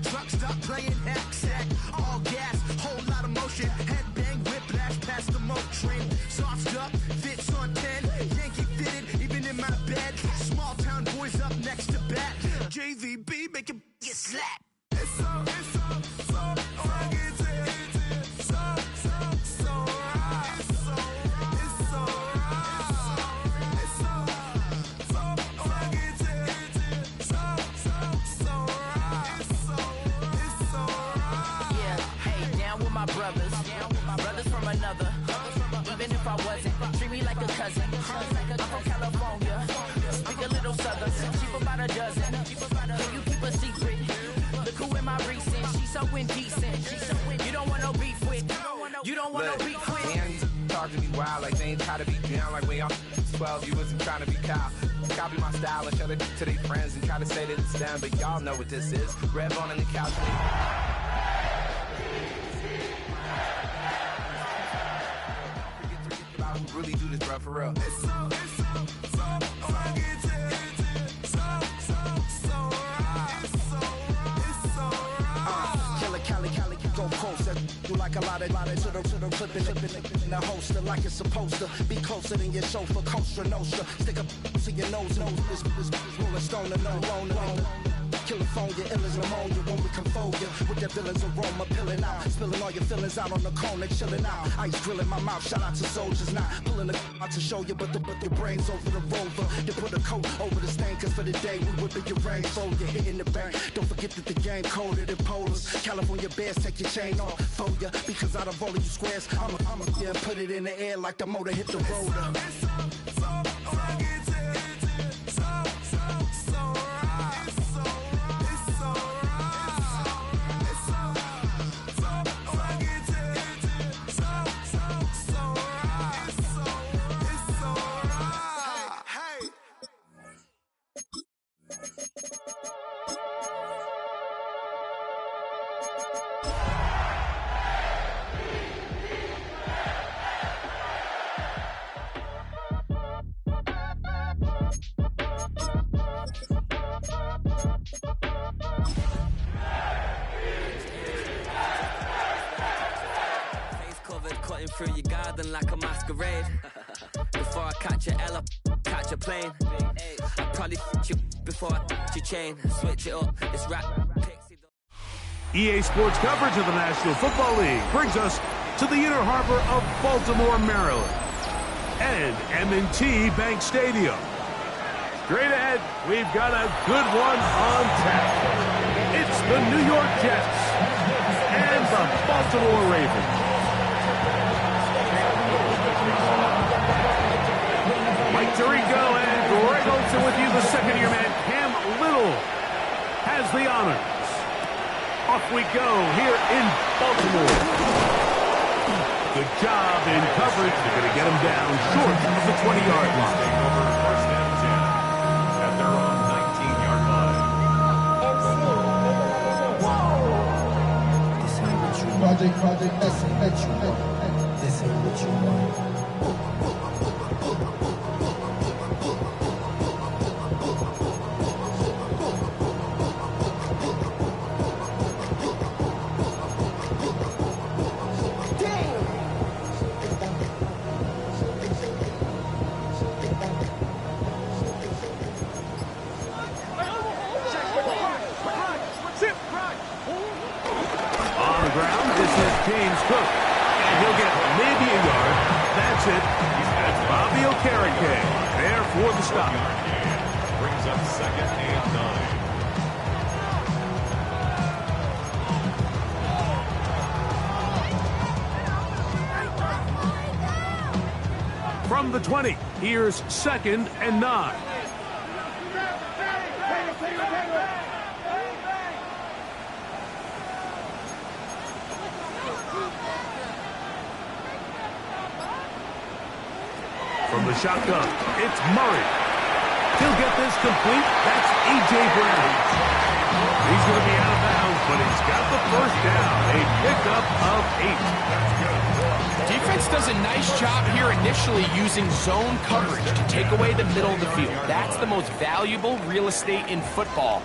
Truck stop playing hack, all gas, whole lot of motion. Head bang, whiplash past the moat train. Soft up, fits on 10. Yankee fitted, even in my bed. Small town boys up next to bat. JVB make it get slapped. It's so rugged. So right. It's so right. It's so rugged. It's so right. It's so right. Yeah, hey, down with my brothers from another. Even if I wasn't, treat me like a cousin. I'm from California, speak a little southern. Cheap about a dozen. Can you keep a secret? Look who in my recent. She's so indecent. You don't want no beef with. You don't want no beef with. Man, these talk to me wild like they ain't try to be down. Like when y'all 12, you wasn't trying to be Kyle. Copy my style and show it to their friends and try to say that it's them, but y'all know what this is. Rev on the couch. Really do this, bro, for real. It's so rugged. Cali, go closer. Do like a lot of to the clipping in the holster like it's supposed to be closer than your chauffeur. Costa Nostra, stick up to your nose. This rolling stone and alone. California, ill as pneumonia when we come for you. With that villain's aroma, pilling out. Spilling all your feelings out on the corner, chilling out. Ice grilling my mouth, shout out to soldiers. Not pulling the out to show you, but your brains over the rover. They put a coat over the stain, cause for the day we whipping your rain. So you're hitting the bank. Don't forget that the game colder than polars. California bears, take your chain off for ya. Because out of all of you squares, I'ma yeah, put it in the air like the motor hit the rotor. Through your garden like a masquerade. Before I catch a L, catch a plane. I probably f*** you before I your chain. Switch it up, it's rap. EA Sports coverage of the National Football League brings us to the inner harbor of Baltimore, Maryland, and M&T Bank Stadium. Straight ahead, we've got a good one on tap. It's the New York Jets and the Baltimore Ravens. Mike Tirico and Greg Olsen with you. The second-year man, Cam Little, has the honors. Off we go here in Baltimore. Good job in coverage. They're going to get him down short of the 20-yard line. Over first and 10 at their own 19-yard line. Project S. This ain't what you want. James Cook, and he'll get maybe a yard. That's it. That's Bobby Okereke there for the stop. Brings up second and 9. From the 20, here's second and 9. From the shotgun, it's Murray. He'll get this complete. That's A.J. Brown. He's going to be out of bounds, but he's got the first down. A pickup of 8. Defense does a nice job here initially using zone coverage to take away the middle of the field. That's the most valuable real estate in football.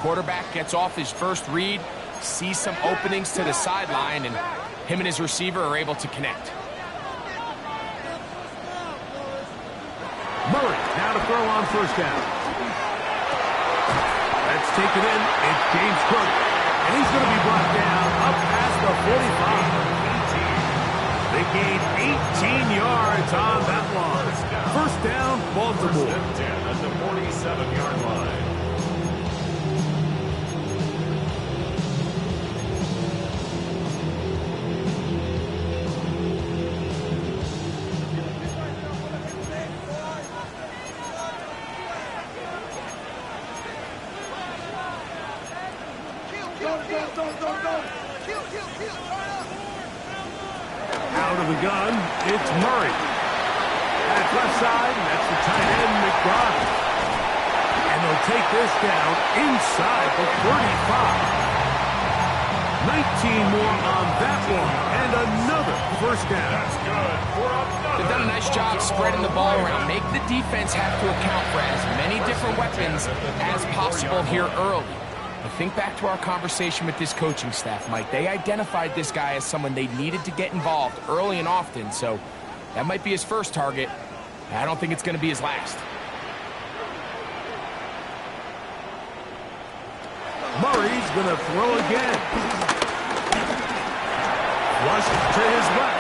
Quarterback gets off his first read, sees some openings to the sideline, and him and his receiver are able to connect. Murray now to throw on first down. Let's take it in. It's James Cook. And he's going to be brought down up past the 45. They gain 18 yards on that one. First down, Baltimore. At the 47-yard line. Out of the gun, it's Murray. At left side, that's the tight end, McBride. And they'll take this down inside the 35. 19 more on that one, and another first down. That's good. They've done a nice job spreading the ball around. Make the defense have to account for as many different weapons as possible here early. But think back to our conversation with this coaching staff, Mike. They identified this guy as someone they needed to get involved early and often, so that might be his first target. I don't think it's going to be his last. Murray's going to throw again. Flush to his left.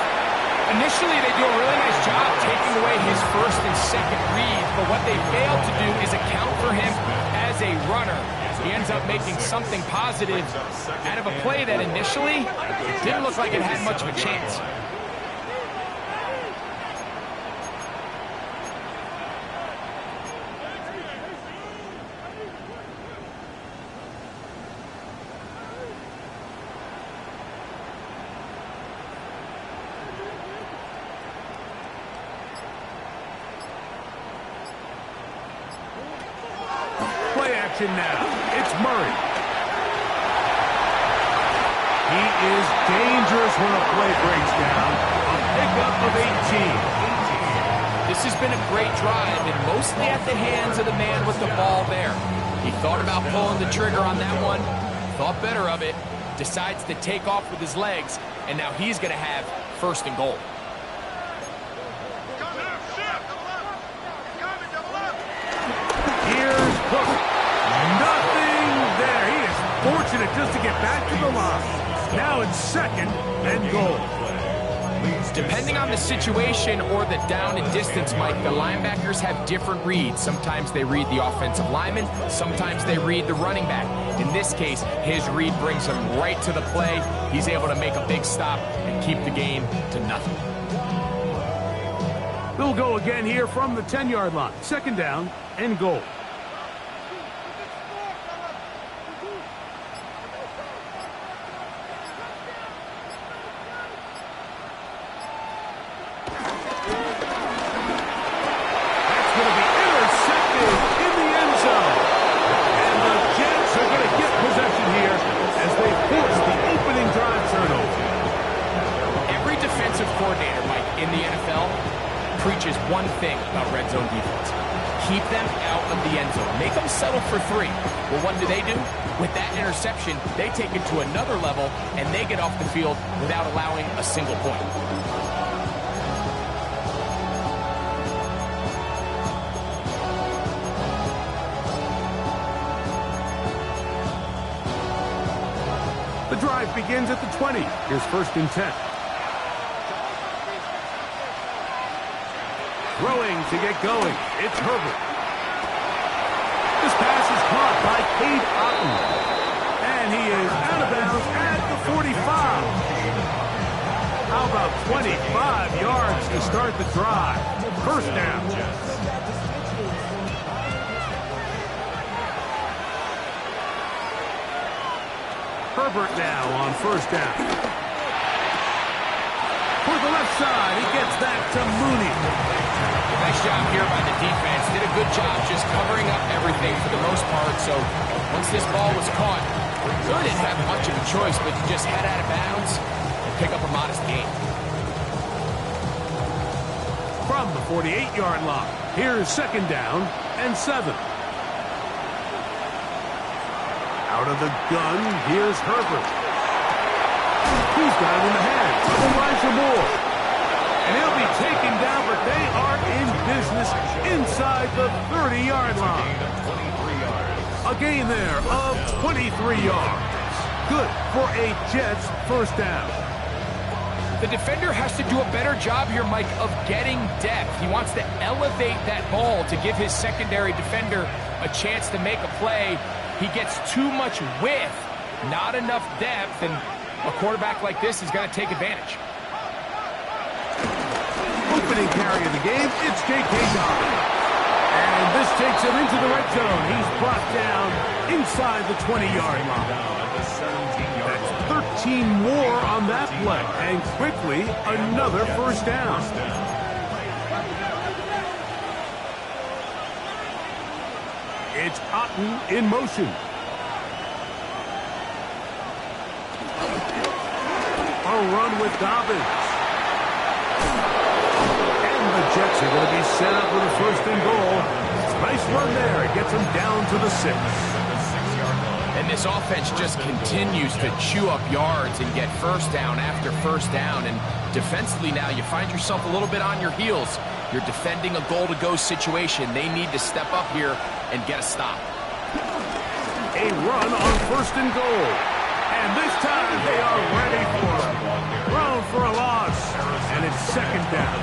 Initially, they do a really nice job taking away his first and second read, but what they failed to do is account for him as a runner. He ends up making something positive out of a play that initially didn't look like it had much of a chance. Now, it's Murray. He is dangerous when a play breaks down. A pickup of 18. This has been a great drive, and mostly at the hands of the man with the ball there. He thought about pulling the trigger on that one, thought better of it, decides to take off with his legs, and now he's going to have first and goal. Here's Cook. Nothing there. He is fortunate just to get back to the line. Now it's second and goal. Depending on the situation or the down and distance, Mike, the linebackers have different reads. Sometimes they read the offensive lineman. Sometimes they read the running back. In this case, his read brings him right to the play. He's able to make a big stop and keep the game to nothing. They'll go again here from the 10-yard line. Second down and goal. Preaches one thing about red zone defense. Keep them out of the end zone. Make them settle for 3. Well, what do? With that interception, they take it to another level, and they get off the field without allowing a single point. The drive begins at the 20. Here's first and 10. Throwing to get going. It's Herbert. This pass is caught by Cade Otton. And he is out of bounds at the 45. How about 25 yards to start the drive? First down. Herbert now on first down. For the left side, he gets that to Mooney. Nice job here by the defense. Did a good job just covering up everything for the most part. So once this ball was caught, really didn't have much of a choice but to just head out of bounds and pick up a modest gain. From the 48-yard line, here's second down and 7. Out of the gun, here's Herbert. He's got it in the hands of Elijah Moore. And he'll be taken down, but they are in business inside the 30-yard line. A gain there of 23 yards. Good for a Jets first down. The defender has to do a better job here, Mike, of getting depth. He wants to elevate that ball to give his secondary defender a chance to make a play. He gets too much width, not enough depth, and a quarterback like this is going to take advantage. Opening carry of the game, it's J.K. Dobbins. And this takes him into the red zone. He's brought down inside the 20-yard line. That's 13 more on that play. And quickly, another first down. It's Otten in motion. A run with Dobbins. And the Jets are going to be set up with a first and goal. Nice run there. It gets them down to the 6. And this offense just continues to chew up yards and get first down after first down. And defensively now, you find yourself a little bit on your heels. You're defending a goal-to-go situation. They need to step up here and get a stop. A run on first and goal. And this time they are ready for it. Thrown for a loss. And it's second down.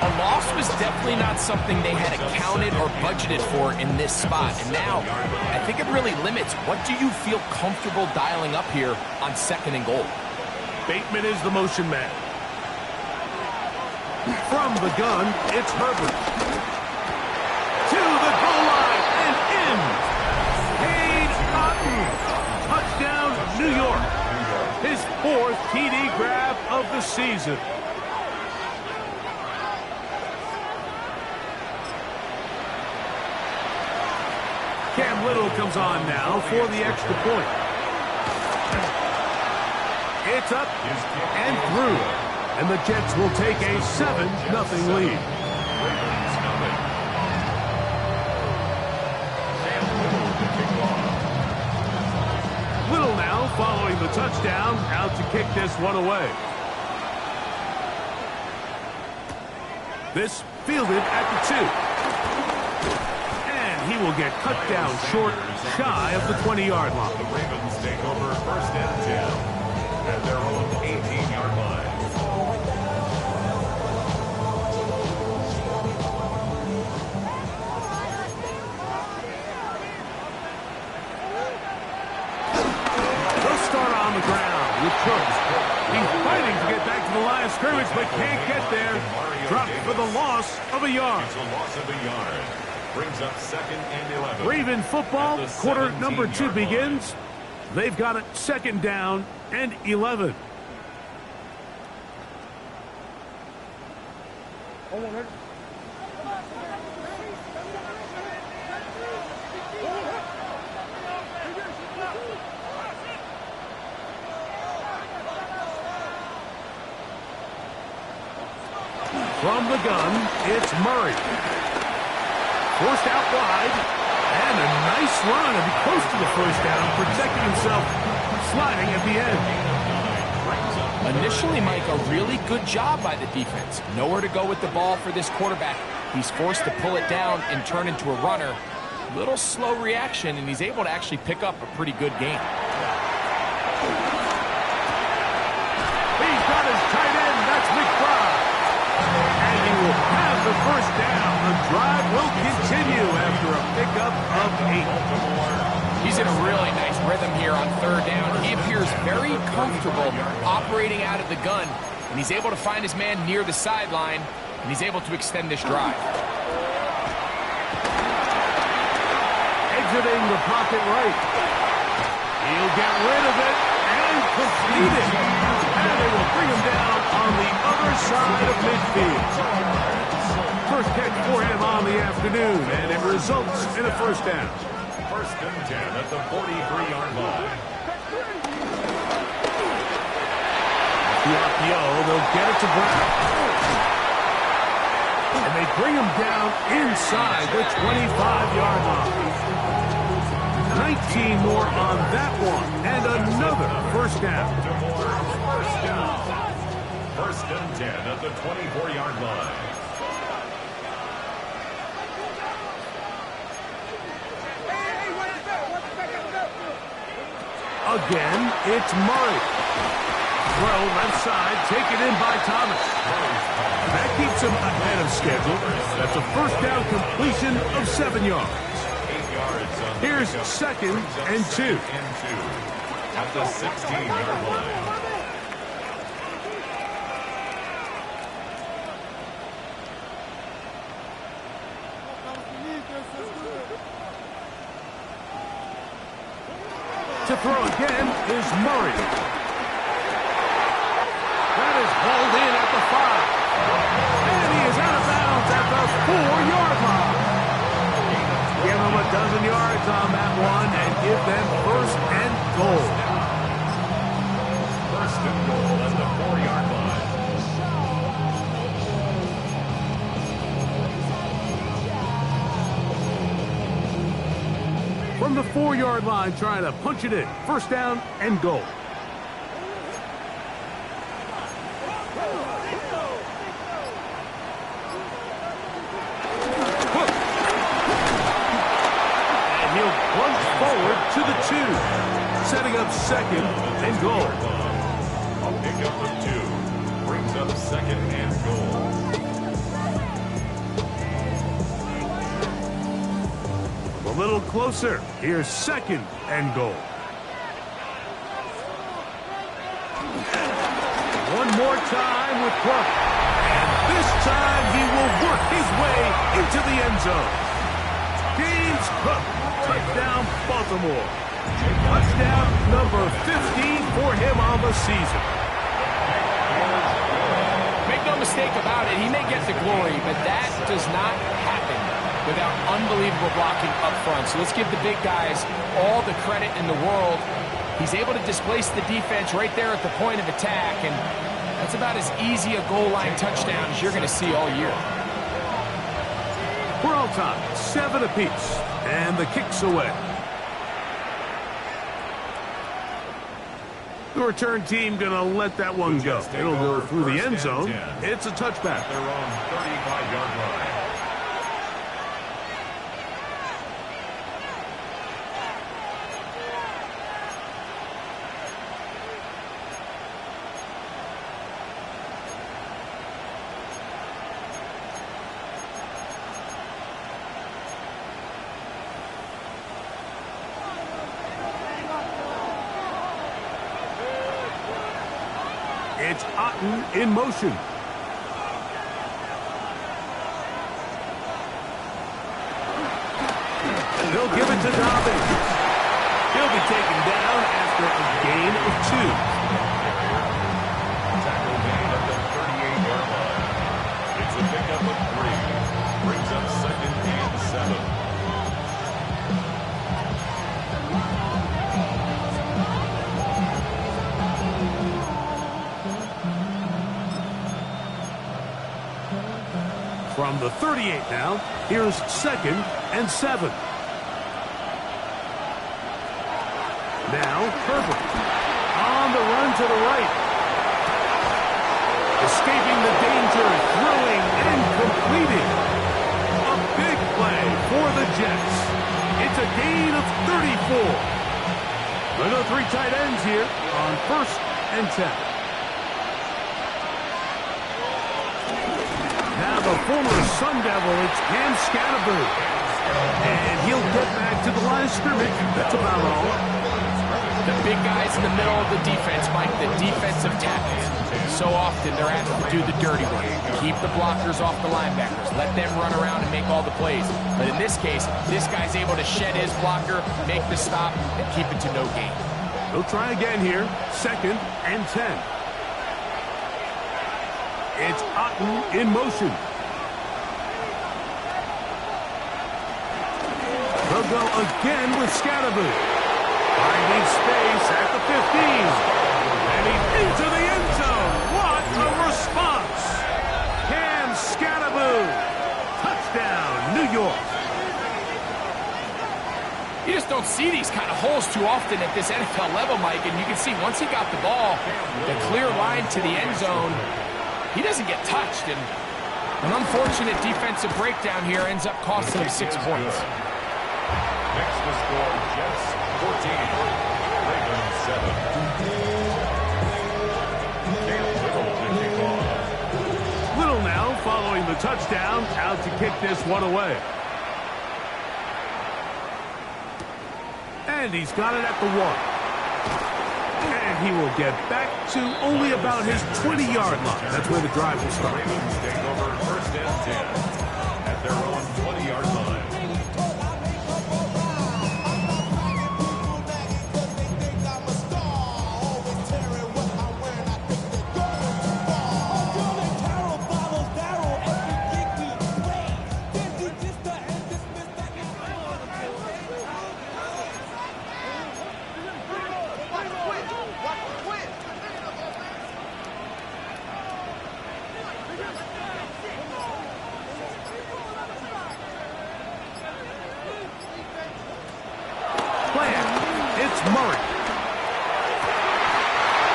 A loss was definitely not something they had accounted or budgeted for in this spot. And now, I think it really limits. What do you feel comfortable dialing up here on second and goal? Bateman is the motion man. From the gun, it's Herbert. To the goal line and in. Cade Otton. Touchdown, New York. His 4th TD grab of the season. Cam Little comes on now for the extra point. It's up and through. And the Jets will take a 7-0 lead. Little now following the touchdown, out to kick this one away. This fielded at the 2. And he will get cut down short, shy of the 20-yard line. The Ravens take over first and 10 at their own 18-yard line. They'll start on the ground with Cooks. He's fighting to get back to the line of scrimmage, but can't get there. Dropped for the loss of a yard. It's a loss of a yard. Brings up second and 11. Raven football, quarter number 2 begins. They've got it second down and 11. From the gun, it's Murray. Forced out wide, and a nice run, and close to the first down, protecting himself, sliding at the end. Initially, Mike, a really good job by the defense. Nowhere to go with the ball for this quarterback. He's forced to pull it down and turn into a runner. Little slow reaction, and he's able to actually pick up a pretty good game. He's got his tight end, that's McBride. And he will have the first down. The drive will continue after a pickup of 8. He's in a really nice rhythm here on third down. He appears very comfortable operating out of the gun, and he's able to find his man near the sideline, and he's able to extend this drive. Exiting the pocket right. He'll get rid of it and complete it. And they will bring him down on the other side of midfield. First catch for him on the afternoon, and it results in a first down. First and 10 at the 43-yard line. The RPO, they'll get it to Brown. And they bring him down inside the 25-yard line. 19 18 more on that one, and another first down. First down. First and 10 at the 24-yard line. Again, it's Murray. Throw left side, taken in by Thomas. That keeps him ahead of schedule. That's a first down completion of 7 yards. 8 yards on the Here's pickup. second and 2. At the 16-yard line. To throw again is Murray. That is hauled in at the 5. And he is out of bounds at the 4-yard line. Give them a dozen yards on that one and give them first and goal. First and goal at the 4-yard line. From the 4-yard line, trying to punch it in. First down and goal. And he'll plunge forward to the 2. Setting up second and goal. A pickup of 2. Brings up second and goal. A little closer. Here's second and goal. One more time with Clark. And this time he will work his way into the end zone. James Cook, touchdown Baltimore. Touchdown number 15 for him on the season. Make no mistake about it, he may get the glory, but that does not happen without unbelievable blocking up front. So let's give the big guys all the credit in the world. He's able to displace the defense right there at the point of attack, and that's about as easy a goal line touchdown as you're going to see all year. We're all time, 7 apiece, and the kick's away. The return team going to let that one go. It'll go through the end zone. It's a touchback. Their own 35-yard line. It's Otten in motion. They'll give it to Dobbins. He'll be taken down after a gain of 2. Tackle made at the 38-yard line. It's a pickup of 3. Brings up second and 7. From the 38 now, here's second and 7. Now, Herbert on the run to the right. Escaping the danger, throwing and completing. A big play for the Jets. It's a gain of 34. There are 3 tight ends here on first and 10. Now the former Sun Devil, it's Cam Scatterboo. And he'll get back to the line of scrimmage. That's about all. The big guys in the middle of the defense, Mike, the defensive tackles. So often they're asked to do the dirty work. Keep the blockers off the linebackers. Let them run around and make all the plays. But in this case, this guy's able to shed his blocker, make the stop, and keep it to no gain. They'll try again here. Second and 10. It's Otten in motion. They'll go again with Scatterboo. Finding space at the 15. And he's into the end zone. What a response. Cam Scatterboo. Touchdown, New York. You just don't don't see these kind of holes too often at this NFL level, Mike, and you can see once he got the ball, the clear line to the end zone, he doesn't get touched, and an unfortunate defensive breakdown here ends up costing him 6 points. Next to score, Jets 14, Ravens 7. Little now following the touchdown, out to kick this one away. And he's got it at the 1. And he will get back to only about his 20-yard line. That's where the drive will start. Ravens take over first and 10 at their own 20-yard line. Murray.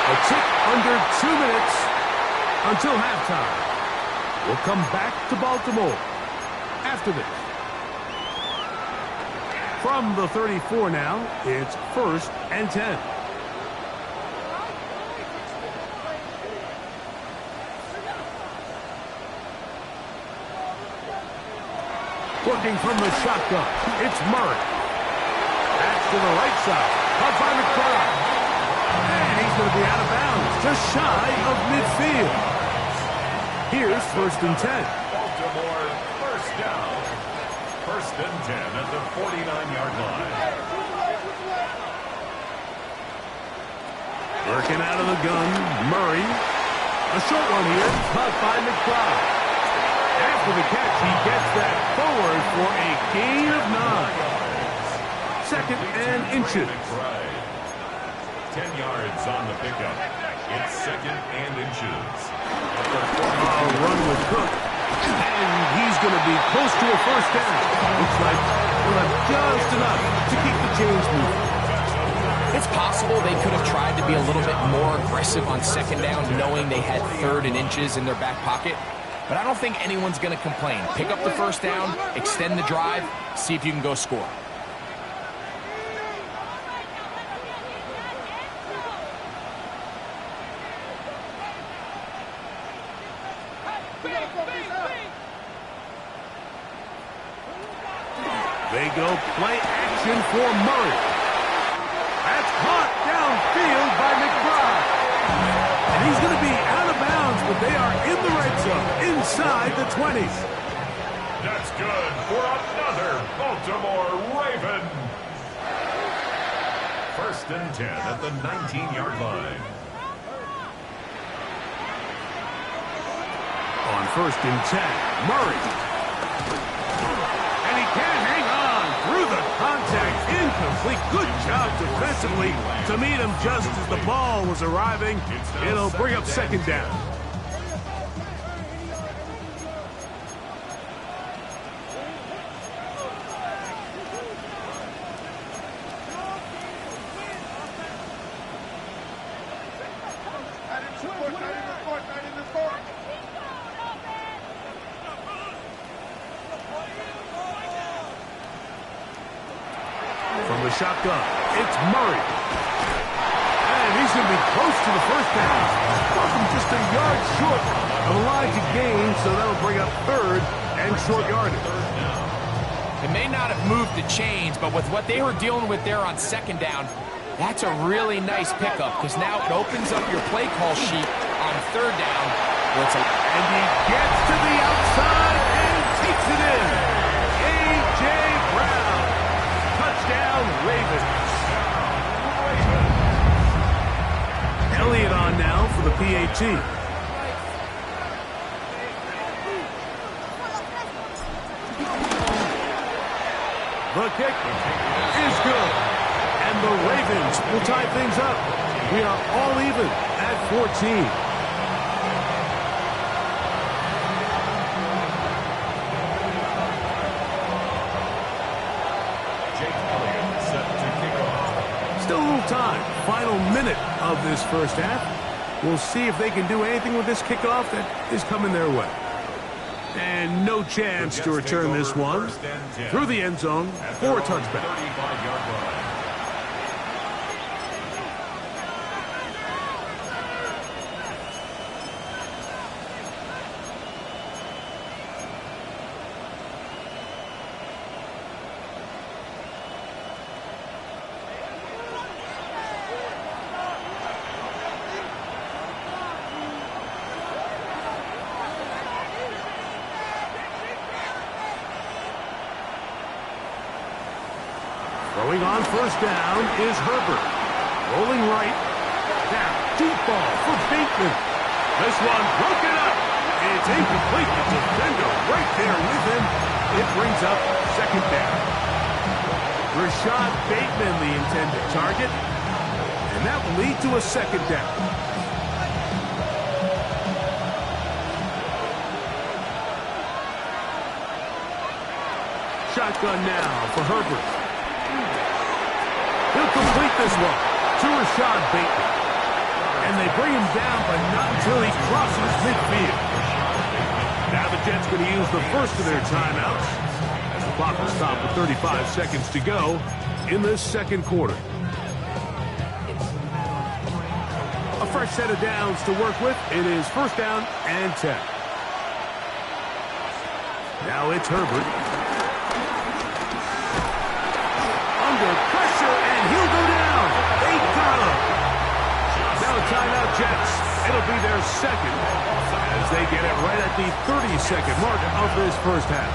A tick under 2 minutes until halftime. We'll come back to Baltimore after this. From the 34 now, it's 1st and 10. Working from the shotgun, it's Murray. Back to the right side. Caught by McBride. And he's going to be out of bounds, just shy of midfield. Here's 1st and 10. Baltimore first down. 1st and 10 at the 49-yard line. Working out of the gun, Murray. A short one here, caught by McBride. After the catch, he gets that forward for a gain of 9. 2nd and inches. 10 yards on the pickup. It's 2nd and inches. A run with Cook. And he's going to be close to a first down. Looks like he'll have just enough to keep the chains moving. It's possible they could have tried to be a little bit more aggressive on 2nd down, knowing they had 3rd and inches in their back pocket. But I don't think anyone's going to complain. Pick up the first down, extend the drive, see if you can go score. They go play action for Murray. That's caught downfield by McBride. And he's going to be out of bounds, but they are in the red zone, inside the 20s. That's good for another Baltimore Raven. 1st and 10 at the 19-yard line. On 1st and 10, Murray. And he can't hang on through the contact. Incomplete. Good job defensively to meet him just as the ball was arriving. It'll bring up 2nd down. From the shotgun, it's Murray. And he's going to be close to the first down. Welcome just a yard short of the line to gain, so that'll bring up 3rd and short yardage. It may not have moved the chains, but with what they were dealing with there on 2nd down, that's a really nice pickup because now it opens up your play call sheet on 3rd down. And he gets to the outside and takes it in. A.J. Brown. Touchdown, Ravens. Elliott on now for the PAT. The kick is good. And the Ravens will tie things up. We are all even at 14. Jake Elliott set to time. Final minute of this first half. We'll see if they can do anything with this kickoff that is coming their way. And no chance to return this one through the end zone for a touchback. Throwing on first down is Herbert. Rolling right. Now, deep ball for Bateman. This one broken up. It's incomplete. The defender right there with him. It brings up second down. Rashad Bateman, the intended target. And that will lead to a second down. Shotgun now for Herbert. He'll complete this one to Rashad Bateman. And they bring him down, but not until he crosses midfield. Now the Jets going to use the first of their timeouts as the clock will stop with 35 seconds to go in this second quarter. A fresh set of downs to work with. It is first down and 10. Now it's Herbert. Under pressure, and he'll go down. They got him. Now a timeout, Jets. It'll be their second as they get it right at the 30-second mark of this first half.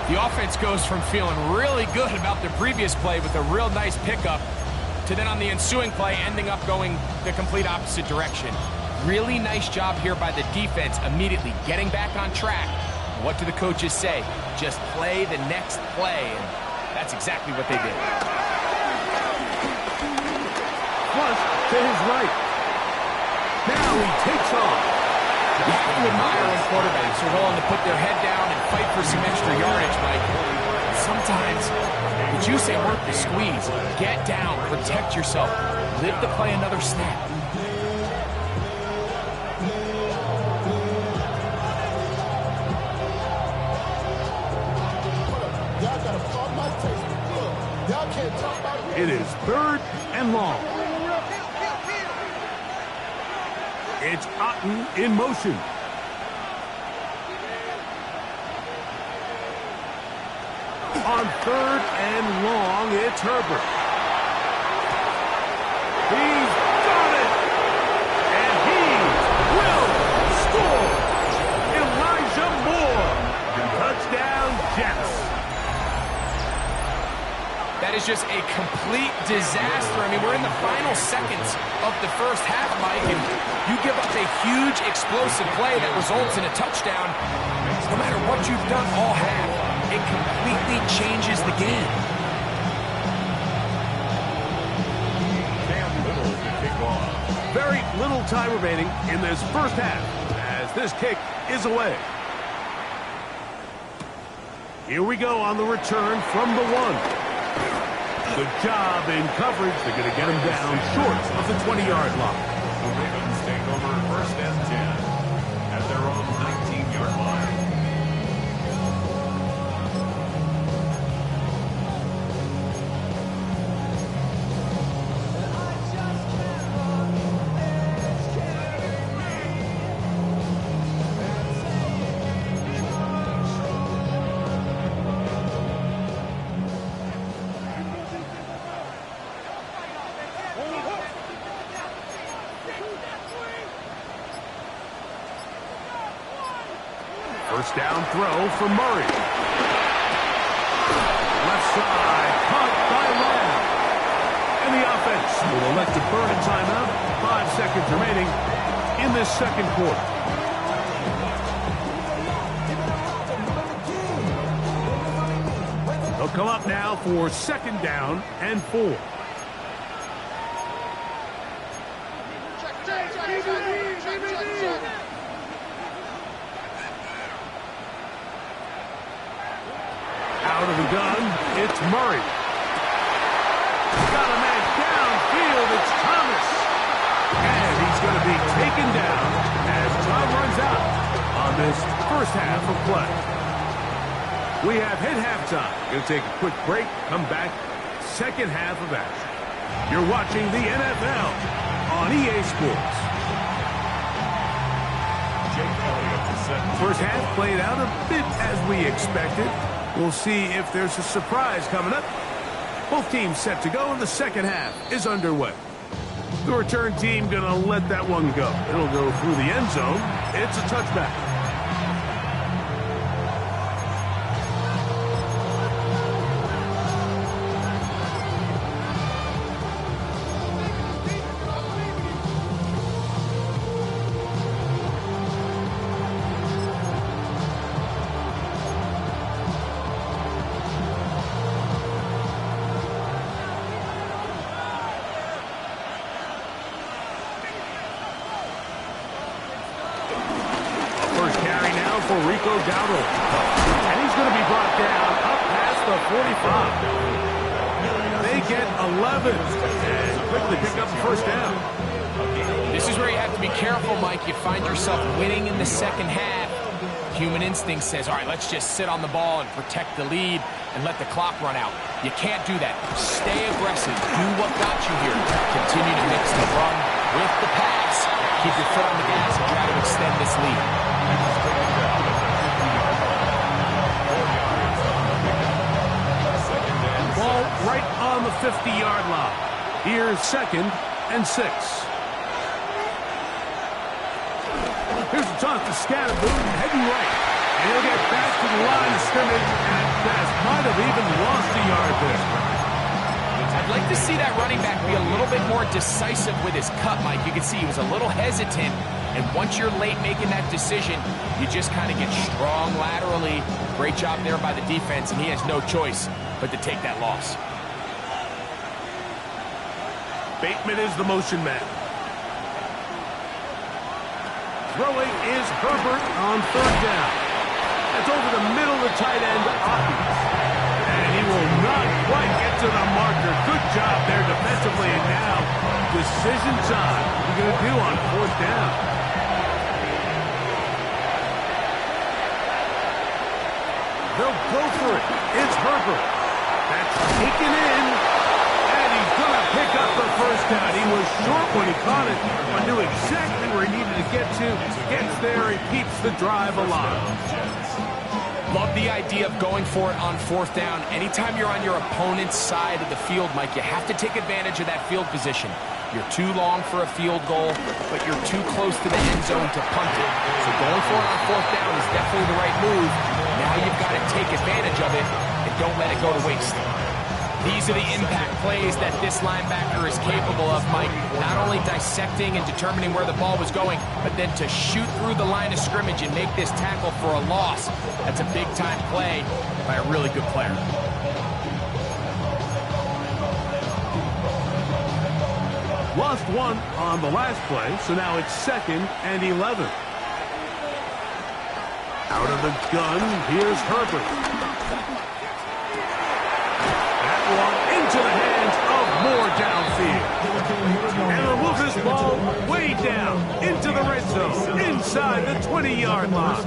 The offense goes from feeling really good about the previous play with a real nice pickup to then on the ensuing play ending up going the complete opposite direction. Really nice job here by the defense immediately getting back on track. What do the coaches say? Just play the next play. And that's exactly what they did. Flush to his right. Now he takes off. You have to admire when quarterbacks are willing to put their head down and fight for some extra yardage, Mike. Sometimes, would you say work the squeeze? Get down, protect yourself, live to play another snap. It is third and long. It's Otten in motion. On third and long, it's Herbert. He's got it! And he will score! Elijah Moore! Touchdown, Jets! That is just a complete disaster. I mean, we're in the final seconds of the first half, Mike, and you give up a huge explosive play that results in a touchdown. No matter what you've done all half, it completely changes the game. Very little time remaining in this first half as this kick is away. Here we go on the return from the one. Good job in coverage. They're going to get him down short of the 20-yard line. The Ravens take over first and 10 at their own 19-yard line. First down throw for Murray. Left side, caught by Lamb. And the offense will elect to burn a timeout. 5 seconds remaining in this second quarter. They'll come up now for second down and 4. Out of the gun, it's Murray. Got a man down this first half of play. We have hit halftime. Going to take a quick break, come back, second half of action. You're watching the NFL on EA Sports. First half played out a bit as we expected. We'll see if there's a surprise coming up. Both teams set to go, and the second half is underway. The return team going to let that one go. It'll go through the end zone. It's a touchback. For Rico Dowdle. And he's going to be brought down up past the 45. They get 11 and quickly pick up the first down. This is where you have to be careful, Mike. You find yourself winning in the second half. Human instinct says, all right, let's just sit on the ball and protect the lead and let the clock run out. You can't do that. Stay aggressive. Do what got you here. Continue to mix the run with the pass. Keep your foot on the gas and try to extend this lead. Ball right on the 50-yard line. Here's 2nd and 6. Here's the toss to Scatterboot, heading right. And he'll get back to the line of scrimmage at best. Might have even lost a yard there. I'd like to see that running back be a little bit more decisive with his cut, Mike. You can see he was a little hesitant. And once you're late making that decision, you just kind of get strong laterally. Great job there by the defense, and he has no choice but to take that loss. Bateman is the motion man. Throwing is Herbert on 3rd down. That's over the middle of the tight end, Hopkins. And he will not quite get to the marker. Good job there defensively, and now decision time. What are you going to do on 4th down? They'll go for it. It's Herbert. That's taken in. And he's going to pick up the first down. He was short when he caught it, but knew exactly where he needed to get to. Gets there. He keeps the drive alive. Love the idea of going for it on 4th down. Anytime you're on your opponent's side of the field, Mike, you have to take advantage of that field position. You're too long for a field goal, but you're too close to the end zone to punt it. So going for it on 4th down is definitely the right move. Now you've got to take advantage of it and don't let it go to waste. These are the impact plays that this linebacker is capable of, Mike. Not only dissecting and determining where the ball was going, but then to shoot through the line of scrimmage and make this tackle for a loss. That's a big-time play by a really good player. Lost one on the last play, so now it's 2nd and 11. Out of the gun, here's Herbert. Into the hands of Moore downfield. And will move this ball way down into the red zone, inside the 20-yard line.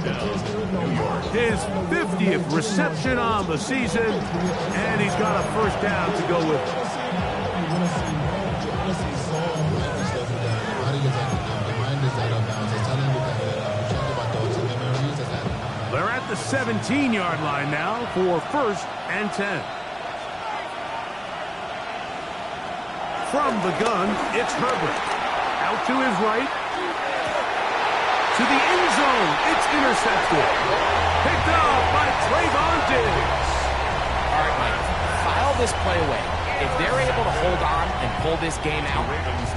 His 50th reception on the season, and he's got a first down to go with it. They're at the 17-yard line now for 1st and 10. From the gun, it's Herbert. Out to his right. To the end zone. It's intercepted. Picked up by Trayvon Diggs. All right, Mike. File this play away. If they're able to hold on and pull this game out,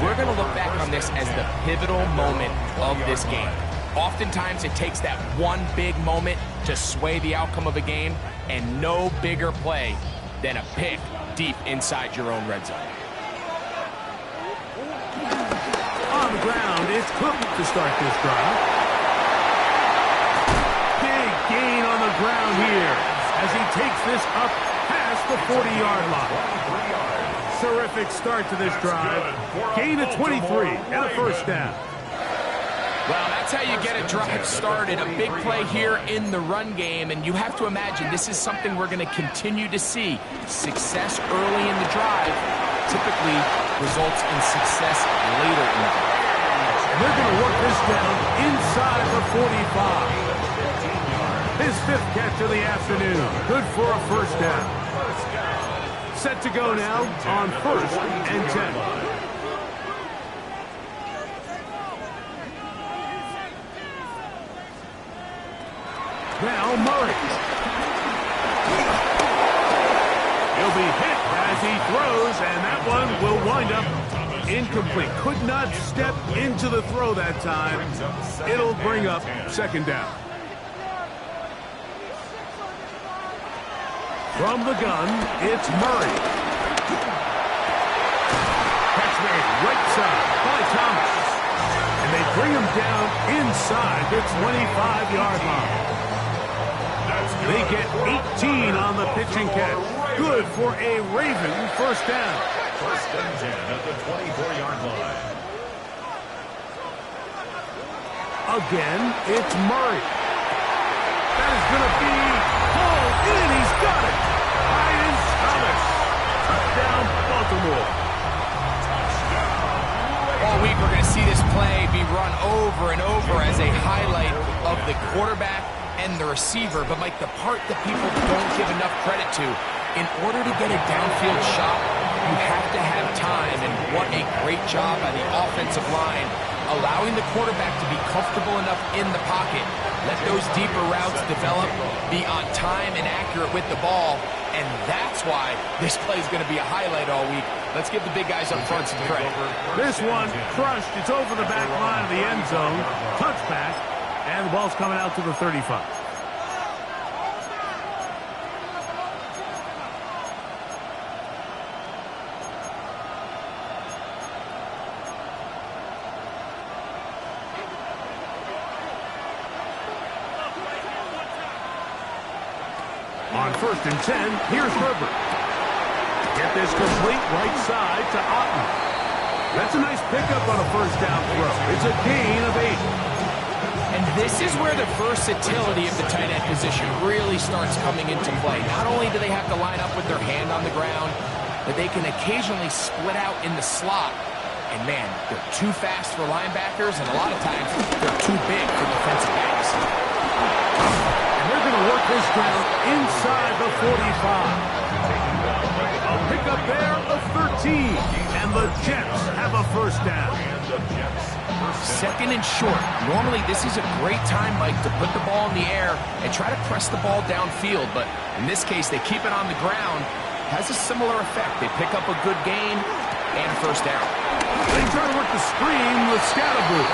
we're going to look back on this as the pivotal moment of this game. Oftentimes, it takes that one big moment to sway the outcome of a game, and no bigger play than a pick deep inside your own red zone. On the ground, it's Cook to start this drive. Big gain on the ground here as he takes this up past the 40-yard line. Terrific start to this drive. Gain of 23 and a first down. Well, that's how you get a drive started. A big play here in the run game, and you have to imagine this is something we're going to continue to see. Success early in the drive typically results in success later in the drive. They're going to work this down inside the 45. His 5th catch of the afternoon. Good for a first down. Set to go now on 1st and 10. Now Murray. He'll be hit as he throws, and that one will wind up incomplete. Could not step into the throw that time. It'll bring up 2nd down. From the gun, it's Murray. Catch made right side by Thomas. And they bring him down inside the 25-yard line. They get 18 on the pitching catch. Good for a Raven first down. 1st and 10 at the 24-yard line. Again, it's Murray. That is going to be hauled in. He's got it. Ryan Thomas. Touchdown, Baltimore. All week we're going to see this play be run over and over as a highlight of the quarterback and the receiver. But, Mike, the part that people don't give enough credit to, in order to get a downfield shot, you have to have time. And what a great job by the offensive line, allowing the quarterback to be comfortable enough in the pocket, let those deeper routes develop, be on time and accurate with the ball. And that's why this play is going to be a highlight all week. Let's give the big guys up front some credit. This one crushed. It's over the back line of the end zone. Touchback. And the ball's coming out to the 35. On 1st and 10, here's Herbert. Get this complete right side to Otten. That's a nice pickup on a first down throw. It's a gain of 8. And this is where the versatility of the tight end position really starts coming into play. Not only do they have to line up with their hand on the ground, but they can occasionally split out in the slot. And, man, they're too fast for linebackers, and a lot of times they're too big for defensive backs. And they're going to work this down inside the 45. A pickup there of 13. And the Jets have a first down. 2nd and short. Normally, this is a great time, Mike, to put the ball in the air and try to press the ball downfield. But in this case, they keep it on the ground. Has a similar effect. They pick up a good gain and a first down. They try to work the screen with Scatterboo.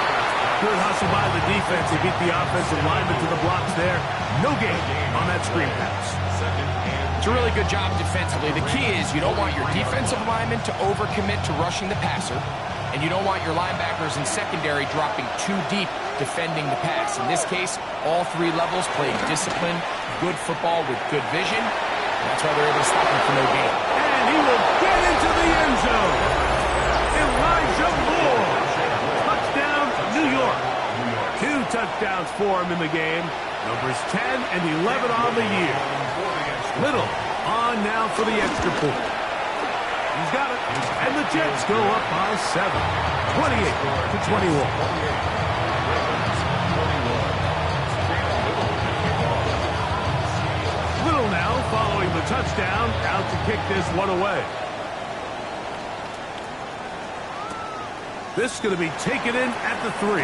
Good hustle by the defense. They beat the offensive lineman to the blocks there. No gain on that screen pass. It's a really good job defensively. The key is you don't want your defensive lineman to overcommit to rushing the passer, and you don't want your linebackers in secondary dropping too deep defending the pass. In this case, all 3 levels played disciplined, good football with good vision. And that's why they're able to stop him for no gain. And he will get into the end zone. Elijah Moore. Touchdown, New York. 2 touchdowns for him in the game. Numbers 10 and 11 on the year. Little on now for the extra point. He's got it. And the Jets go up by 7. 28-21. Little now following the touchdown, out to kick this one away. This is going to be taken in at the 3.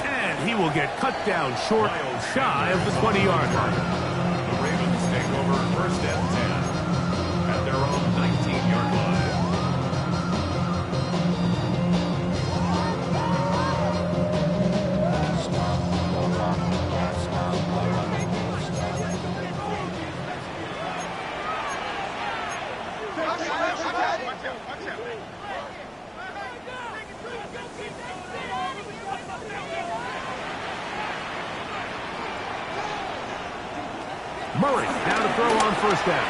And he will get cut down short, shy of the 20-yard line. The Ravens take over 1st and 10 at their own 19-yard line. Murray down to throw on first down.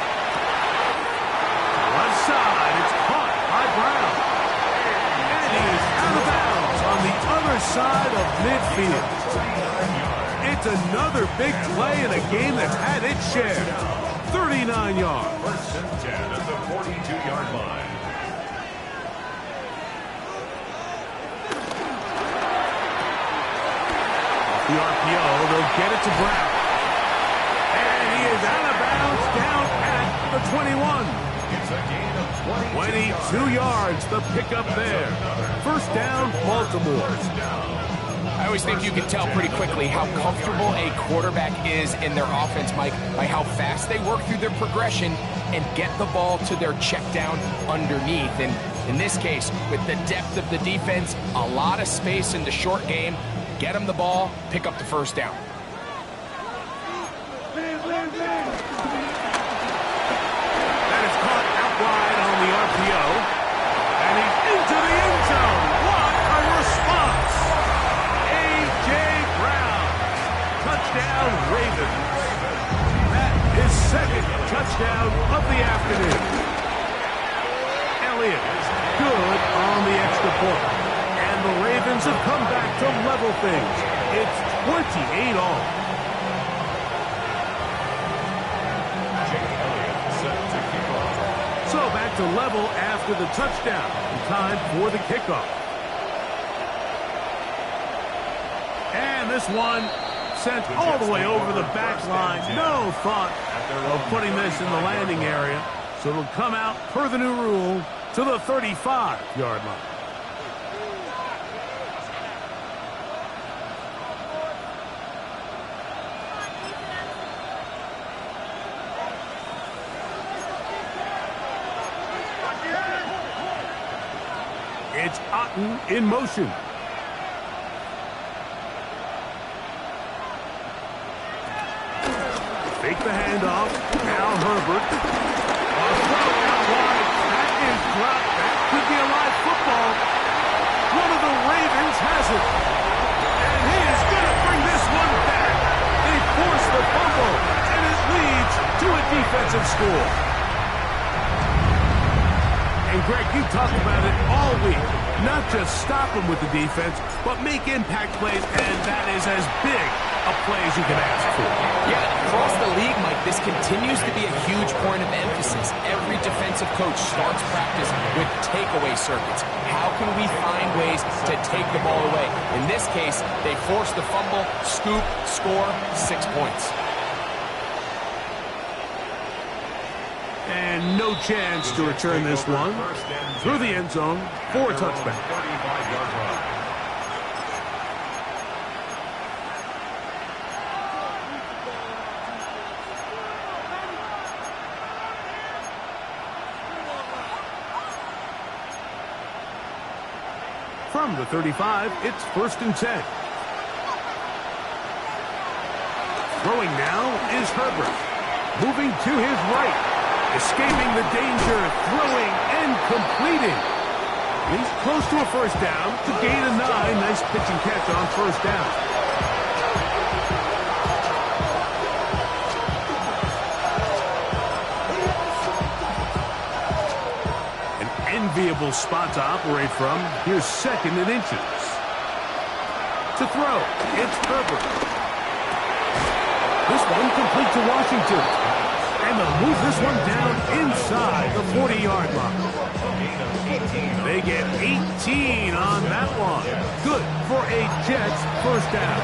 Left side, it's caught by Brown. And he is out of bounds on the inside of midfield. It's another big play in a game that's had its share. 39 yards. First and 10 at the 42-yard line. The RPO, they'll get it to Brown. And he is out of bounds down at the 21. It's a gain of 22 yards, the pickup there. First down, Baltimore. I always think you can tell pretty quickly how comfortable a quarterback is in their offense, Mike, by how fast they work through their progression and get the ball to their check down underneath. And in this case, with the depth of the defense, a lot of space in the short game, get them the ball, pick up the first down. That is caught out wide on the RPO. And he's into the end zone. What a response! A.J. Brown. Touchdown, Ravens. That is second touchdown of the afternoon. Elliott good on the extra point. And the Ravens have come back to level things. It's 28 all. So back to level after the touchdown. Time for the kickoff. And this one sent all the way over the back line. No thought of putting this in the landing area. So it'll come out per the new rule to the 35-yard line. It's Otten in motion. Fake the handoff. Now Herbert. A throw out wide. That is dropped. That could be a live football. One of the Ravens has it. And he is going to bring this one back. They force the fumble. And it leads to a defensive score. And Greg, you talked about it all week. Not just stop them with the defense, but make impact plays, and that is as big a play as you can ask for. Yeah, across the league, Mike, this continues to be a huge point of emphasis. Every defensive coach starts practice with takeaway circuits. How can we find ways to take the ball away? In this case, they force the fumble, scoop, score, 6 points. And no chance to return this one through the end zone for a touchback. 35-yard run. From the 35, it's 1st and 10. Throwing now is Herbert. Moving to his right. Escaping the danger, throwing and completing. He's close to a first down to gain a 9. Nice pitch and catch on first down. An enviable spot to operate from. Here's 2nd and inches. To throw, it's Herbert. This one complete to Washington. And they'll move this one down inside the 40-yard line. They get 18 on that one. Good for a Jets first down.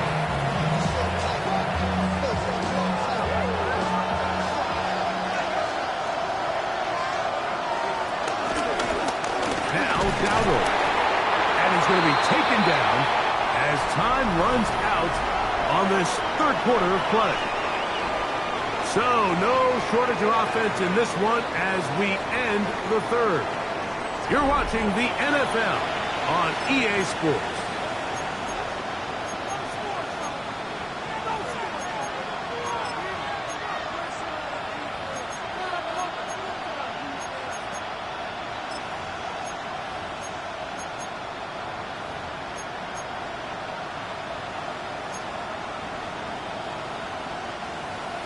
Now Dowdle. And he's going to be taken down as time runs out on this third quarter of play. So, no shortage of offense in this one as we end the third. You're watching the NFL on EA Sports.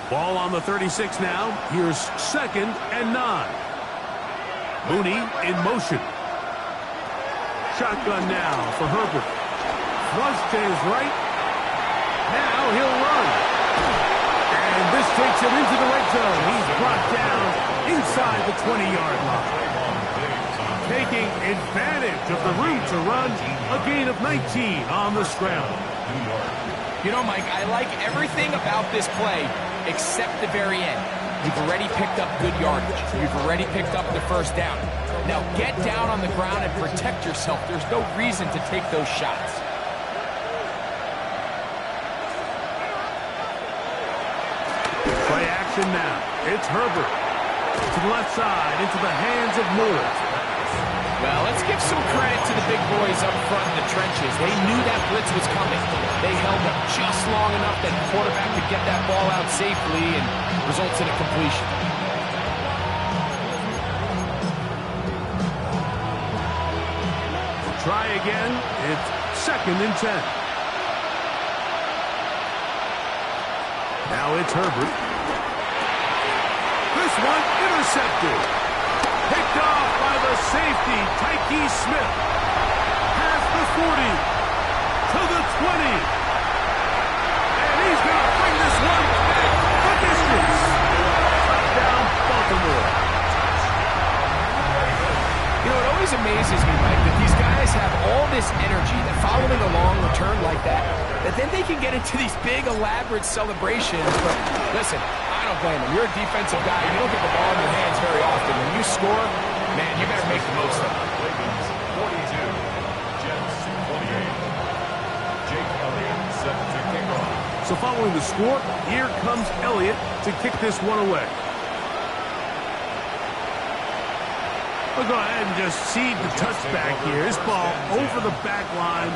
Ball on the 36 now. Here's 2nd and 9. Mooney in motion. Shotgun now for Herbert. flush to his right. Now he'll run. And this takes him into the red zone. He's brought down inside the 20-yard line. Taking advantage of the room to run, a gain of 19 on the scramble. You know, Mike, I like everything about this play except the very end. You've already picked up good yardage. You've already picked up the first down. Now get down on the ground and protect yourself. There's no reason to take those shots. Play action now. It's Herbert. To the left side, into the hands of Moore. Well, let's give some credit to the big boys up front in the trenches. They knew that blitz was coming. They held up just long enough that the quarterback could get that ball out safely and results in a completion. Try again. It's 2nd and 10. Now it's Herbert. This one intercepted. Picked off by the safety, Tyke Smith. Past the 40. To the 20. And he's going to bring this one back the distance. Touchdown, Baltimore. You know, it always amazes me, Mike, that these guys have all this energy that following a long return like that then they can get into these big, elaborate celebrations. But listen, I don't blame them. You're a defensive guy. You don't get the ball in your hands very often. When you score, man, you better make the most of it. Ravens 42, Jets 28. Jake Elliott set to kick off. So following the score, here comes Elliott to kick this one away. We'll go ahead and just seed the touchback here. This ball over the back line.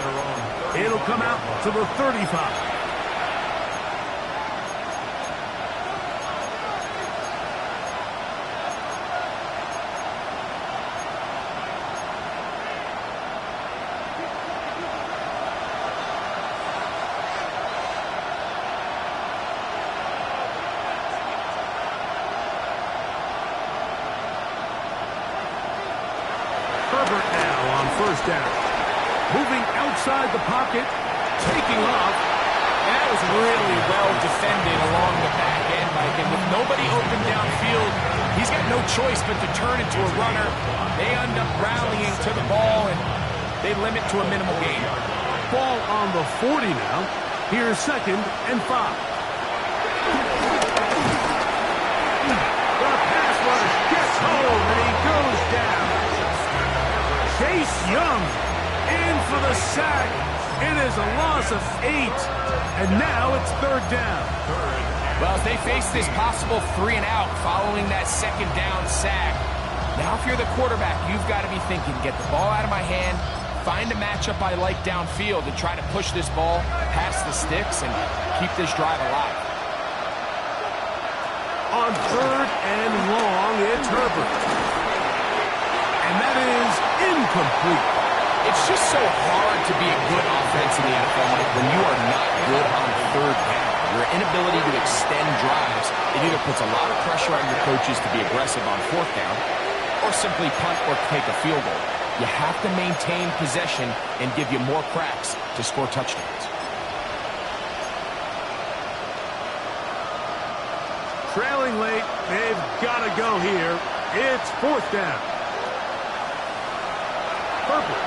It'll come out to the 35. Herbert now on first down. Moving outside the pocket, taking off. And that was really well defended along the back end, Mike. And with nobody open downfield, he's got no choice but to turn into a runner. They end up rallying to the ball, and they limit to a minimal gain. Ball on the 40 now. Here's 2nd and 5. The pass rush gets home, and he goes down. Chase Young in for the sack. It is a loss of 8. And now it's 3rd down. Well, as they face this possible 3 and out following that 2nd down sack, now if you're the quarterback, you've got to be thinking, get the ball out of my hand, find a matchup I like downfield and try to push this ball past the sticks and keep this drive alive. On 3rd and long, it's Herbert. And that is incomplete. It's just so hard to be a good offense in the NFL, Mike, when you are not good on 3rd down. Your inability to extend drives, it either puts a lot of pressure on your coaches to be aggressive on 4th down or simply punt or take a field goal. You have to maintain possession and give you more cracks to score touchdowns. Trailing late, they've got to go here. It's 4th down. Herbert.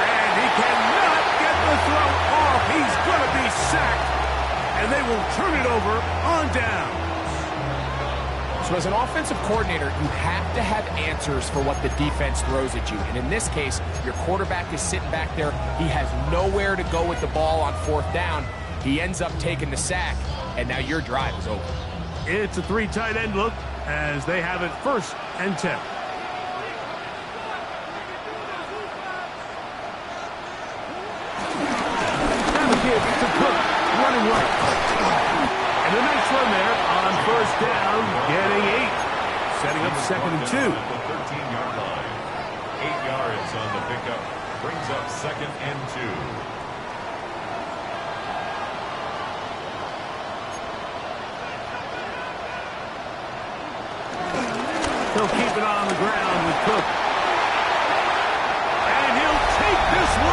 And he cannot get the throw off. He's going to be sacked. And they will turn it over on down. So as an offensive coordinator, you have to have answers for what the defense throws at you. And in this case, your quarterback is sitting back there. He has nowhere to go with the ball on 4th down. He ends up taking the sack, and now your drive is over. It's a 3 tight end look as they have it 1st and 10. To Cook, running right. And a nice run there on 1st down, getting 8. Setting up 2nd and 2. The 13-yard line. 8 yards on the pickup. Brings up 2nd and 2. He'll keep it on the ground with Cook. And he'll take this one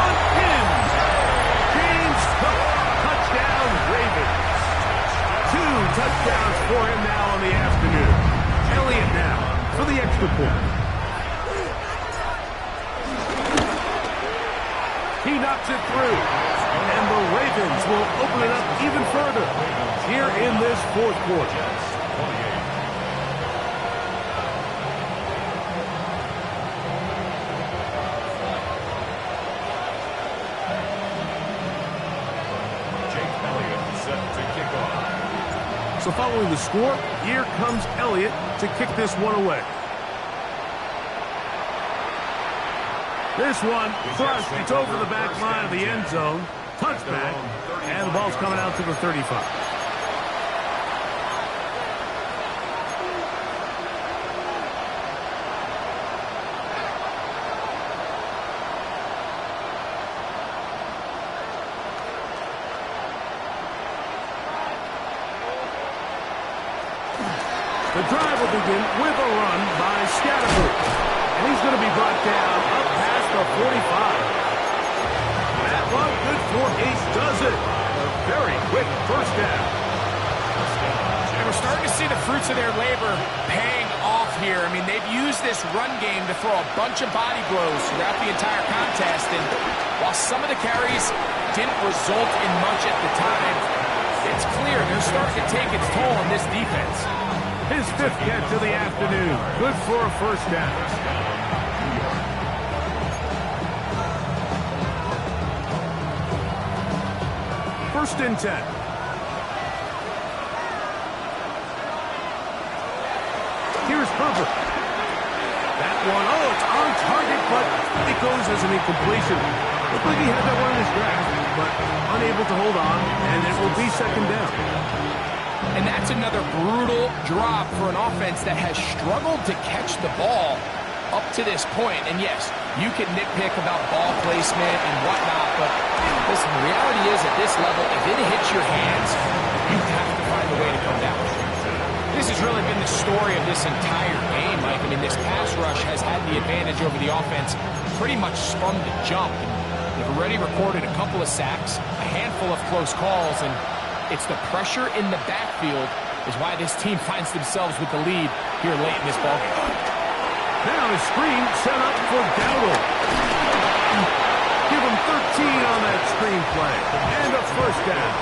the extra point. He knocks it through. And the Ravens will open it up even further here in this fourth quarter. So following the score, here comes Elliott to kick this one away. This one crushed. It's over the back line of the end zone. Touchback. And the ball's coming out to the 35. The drive will begin with a run by Scattergood. And he's going to be brought down up past the 45. That one, good for 8, does it. A very quick first down. And we're starting to see the fruits of their labor paying off here. I mean, they've used this run game to throw a bunch of body blows throughout the entire contest. And while some of the carries didn't result in much at the time, it's clear they're starting to take its toll on this defense. His 5th catch of the afternoon. Good for a first down. First and 10. Here's Herbert. That one, it's on target, but it goes as an incompletion. Looked like he had that one in his grasp, but unable to hold on, and it will be second down. And that's another brutal drop for an offense that has struggled to catch the ball up to this point. And yes, you can nitpick about ball placement and whatnot, but listen, the reality is at this level, if it hits your hands, you have to find a way to come down. This has really been the story of this entire game, Mike. I mean, this pass rush has had the advantage over the offense pretty much from the jump. And they've already recorded a couple of sacks, a handful of close calls, and it's the pressure in the backfield is why this team finds themselves with the lead here late in this ballgame. Now a screen set up for Dowdle. Give him 13 on that screen play. And a first down.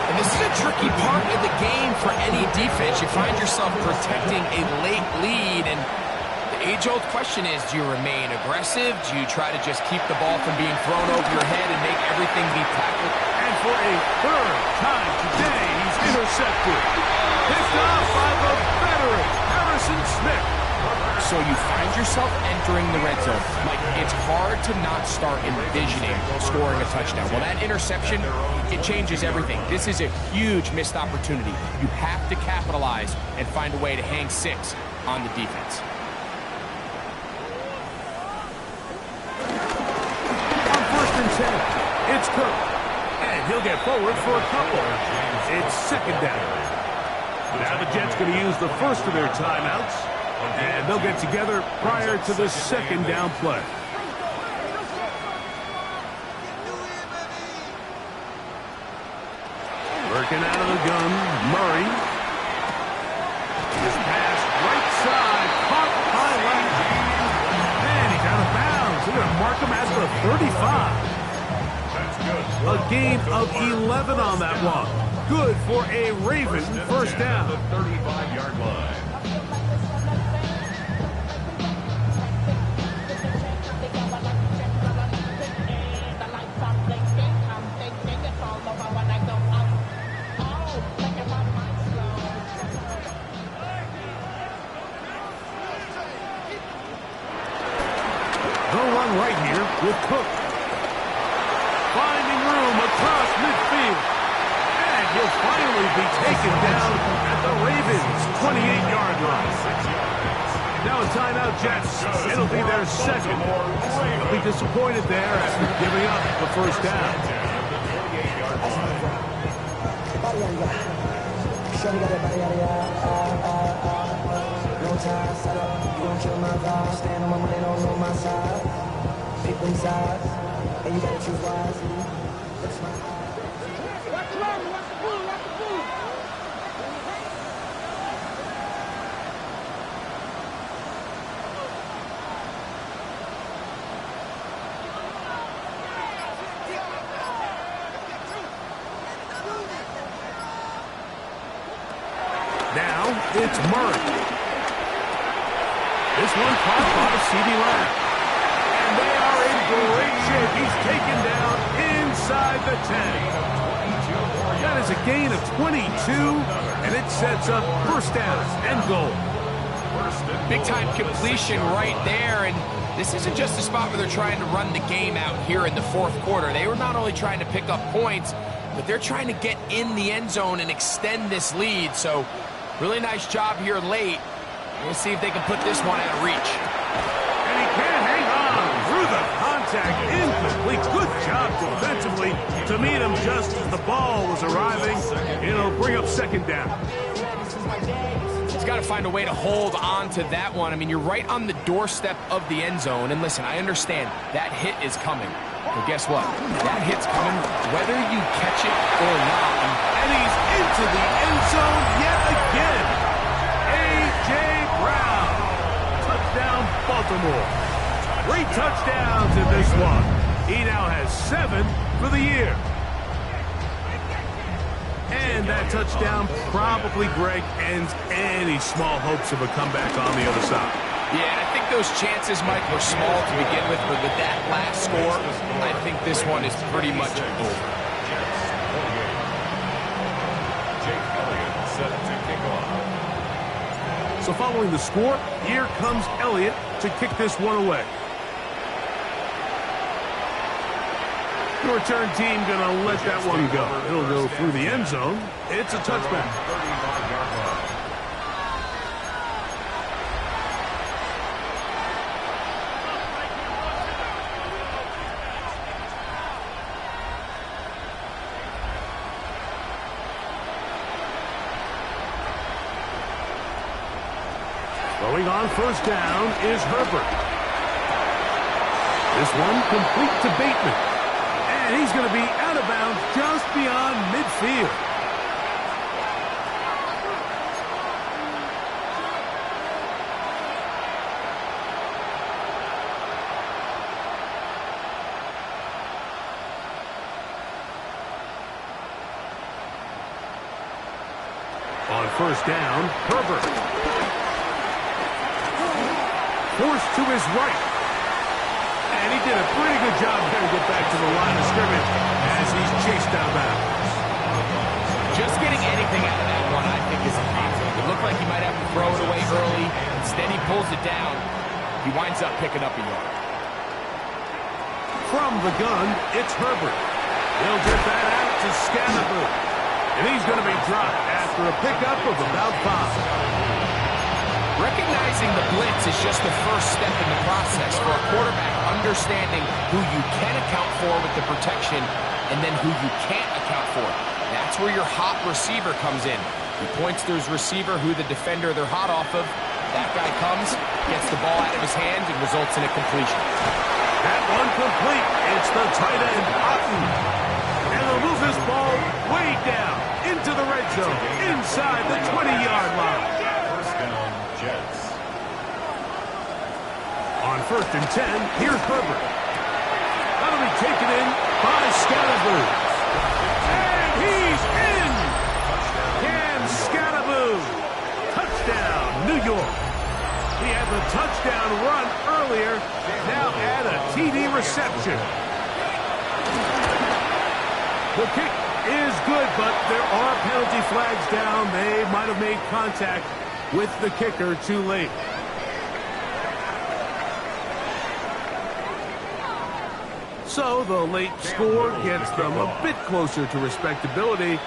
And this is a tricky part of the game for any defense. You find yourself protecting a late lead, and the age-old question is, do you remain aggressive? Do you try to just keep the ball from being thrown over your head and make everything be tackled? And for a third time today, he's intercepted. Picked off by the veteran, Harrison Smith. So you find yourself entering the red zone. Like, it's hard to not start envisioning scoring a touchdown. Well, that interception, it changes everything. This is a huge missed opportunity. You have to capitalize and find a way to hang 6 on the defense. On first and 10, it's Cook. And he'll get forward for a couple. It's second down. Now the Jets going to use the first of their timeouts. And they'll get together prior to the second down play. Working out of the gun, Murray. His pass right side, caught by left. And he's out of bounds. They're going to mark him at the 35. A gain of 11 on that one. Good for a Raven first down. The 35-yard line. They'll run right here with Cook. Finding room across midfield. And he'll finally be taken down at the Ravens' 28-yard line. Now a timeout, Jets. It'll be their second. They'll be disappointed there after giving up the first down. Kill my vibe, stand on my money, don't know my side. Pick them sides, and you gotta choose wisely. That's my watch the food, watch the food. It's Murray. This one caught by CeeDee Lamb. And they are in great shape. He's taken down inside the 10. That is a gain of 22, and it sets up first down and goal. Big-time completion right there, and this isn't just a spot where they're trying to run the game out here in the fourth quarter. They were not only trying to pick up points, but they're trying to get in the end zone and extend this lead. So really nice job here late. We'll see if they can put this one out of reach. And he can't hang on through the contact. Incomplete. Good job defensively to meet him just as the ball was arriving. It'll bring up second down. He's got to find a way to hold on to that one. I mean, you're right on the doorstep of the end zone. And listen, I understand that hit is coming. But guess what? That hit's coming whether you catch it or not. And he's into the end zone yet again. A.J. Brown. Touchdown, Baltimore. 3 touchdowns in this one. He now has 7 for the year. And that touchdown probably, Greg, ends any small hopes of a comeback on the other side. Yeah, and I think those chances, Mike, were small to begin with, but with that last score, I think this one is pretty much over. Jake Elliott set to kick off. So following the score, here comes Elliott to kick this one away. The return team going to let that one go. It'll go through the end zone. It's a touchback. 35-yard line. Going on first down is Herbert. This one complete to Bateman. And he's going to be out of bounds just beyond midfield. On first down, Herbert. Forced to his right. And he did a pretty good job there to get back to the line of scrimmage as he's chased out of bounds. Just getting anything out of that one, I think, is impossible. It looked like he might have to throw it away early. Instead, he pulls it down. He winds up picking up a yard. From the gun, it's Herbert. He'll get that out to Scannaboo. And he's going to be dropped after a pickup of about 5. Recognizing the blitz is just the first step in the process for a quarterback, understanding who you can account for with the protection and then who you can't account for. That's where your hot receiver comes in. He points to his receiver, who the defender they're hot off of. That guy comes, gets the ball out of his hands, and results in a completion. That one complete. It's the tight end, Otten. And they'll move this ball way down into the red zone, inside the 20-yard line. Jets. On first and 10, here's Herbert. That'll be taken in by Scannaboo. And he's in! Cam Scannaboo. Touchdown, New York. He had the touchdown run earlier. Now add a TD reception. The kick is good, but there are penalty flags down. They might have made contact with the kicker too late. So the late score gets them a bit closer to respectability.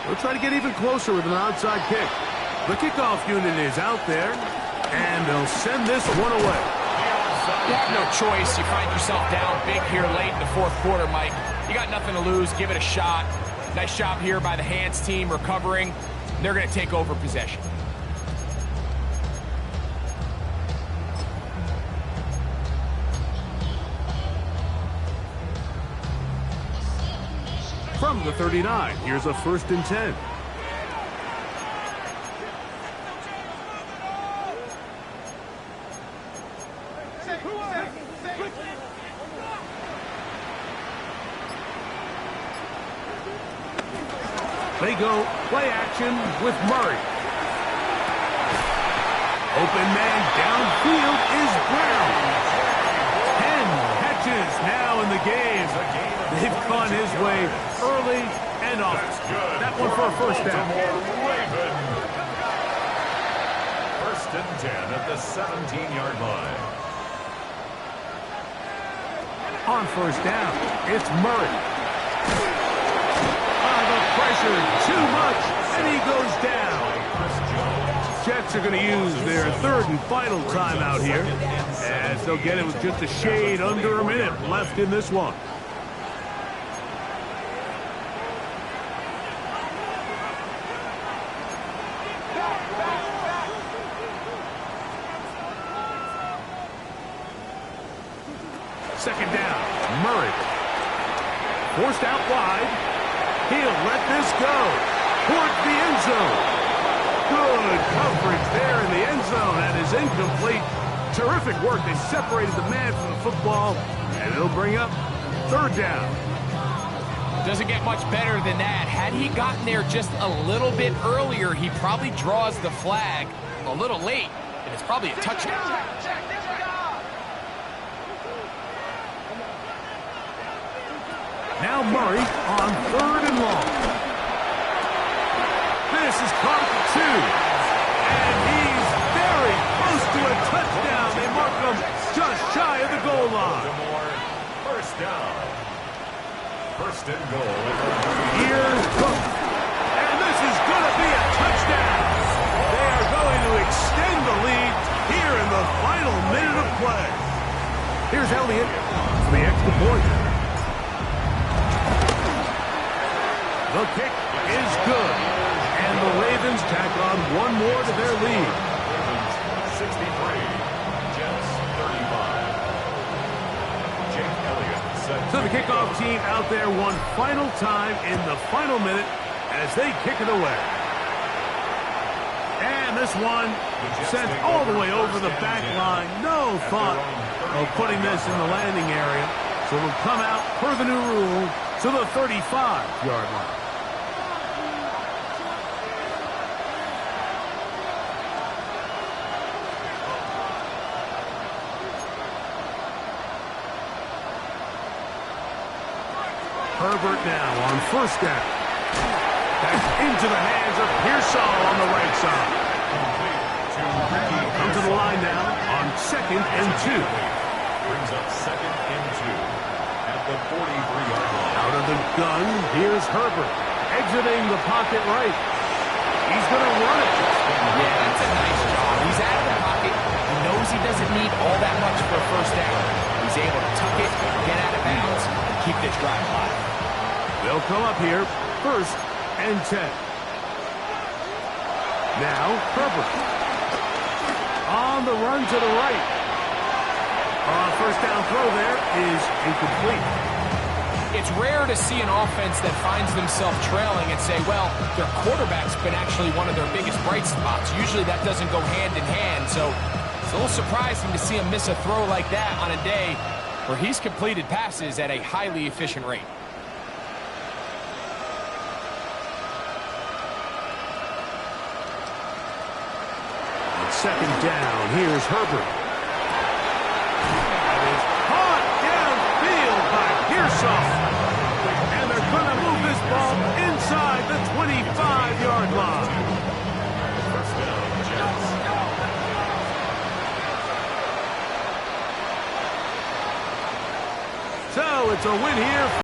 They'll try to get even closer with an onside kick. The kickoff unit is out there, and they'll send this one away. You have no choice. You find yourself down big here late in the fourth quarter, Mike. You got nothing to lose. Give it a shot. Nice job here by the hands team recovering. They're going to take over possession. From the 39, here's a first and 10. They go play action with Murray. Open man downfield is Brown. 10 catches now in the game. They've gone his way early and often. That one for a first down. First and 10 at the 17-yard line. On first down, it's Murray. The pressure, too much, and he goes down. Jets are going to use their third and final timeout here, as they'll get it with just a shade under a minute left in this one. Second down, Murray. Forced out wide. He'll let this go towards the end zone. Good coverage there in the end zone. That is incomplete. Terrific work. They separated the man from the football, and it'll bring up third down. Doesn't get much better than that. Had he gotten there just a little bit earlier, he probably draws the flag a little late, and it's probably a touchdown. Now Murray on third and long. This is caught at the 2. And he's very close to a touchdown. They mark him just shy of the goal line. First down. First and goal. Here's Cook. And this is going to be a touchdown. They are going to extend the lead here in the final minute of play. Here's Elliott for the extra point. The kick is good, and the Ravens tack on one more to their lead. 63, Jets 35. Jake Elliott set. So the kickoff team out there one final time in the final minute as they kick it away. And this one sent all the way over the back line. No thought of putting this in the landing area. So it'll come out per the new rule to the 35-yard line. Herbert now on first down. That's into the hands of Pearsall on the right side. Come to the line now on second and 2. Brings up second and 2 at the 43-yard line. Out of the gun, here's Herbert. Exiting the pocket right. He's going to run it. Yeah, that's a nice job. He's out of the pocket. He knows he doesn't need all that much for a first down. He's able to tuck it, get out of bounds, and keep this drive alive. They'll come up here, first and 10. Now, Herbert. On the run to the right. First down throw there is incomplete. It's rare to see an offense that finds themselves trailing and say, well, their quarterback's been actually one of their biggest bright spots. Usually that doesn't go hand in hand, so it's a little surprising to see him miss a throw like that on a day where he's completed passes at a highly efficient rate. Second down, here's Herbert. That is caught downfield by Pearsall. And they're going to move this ball inside the 25-yard line. First down, Jets. So it's a win here.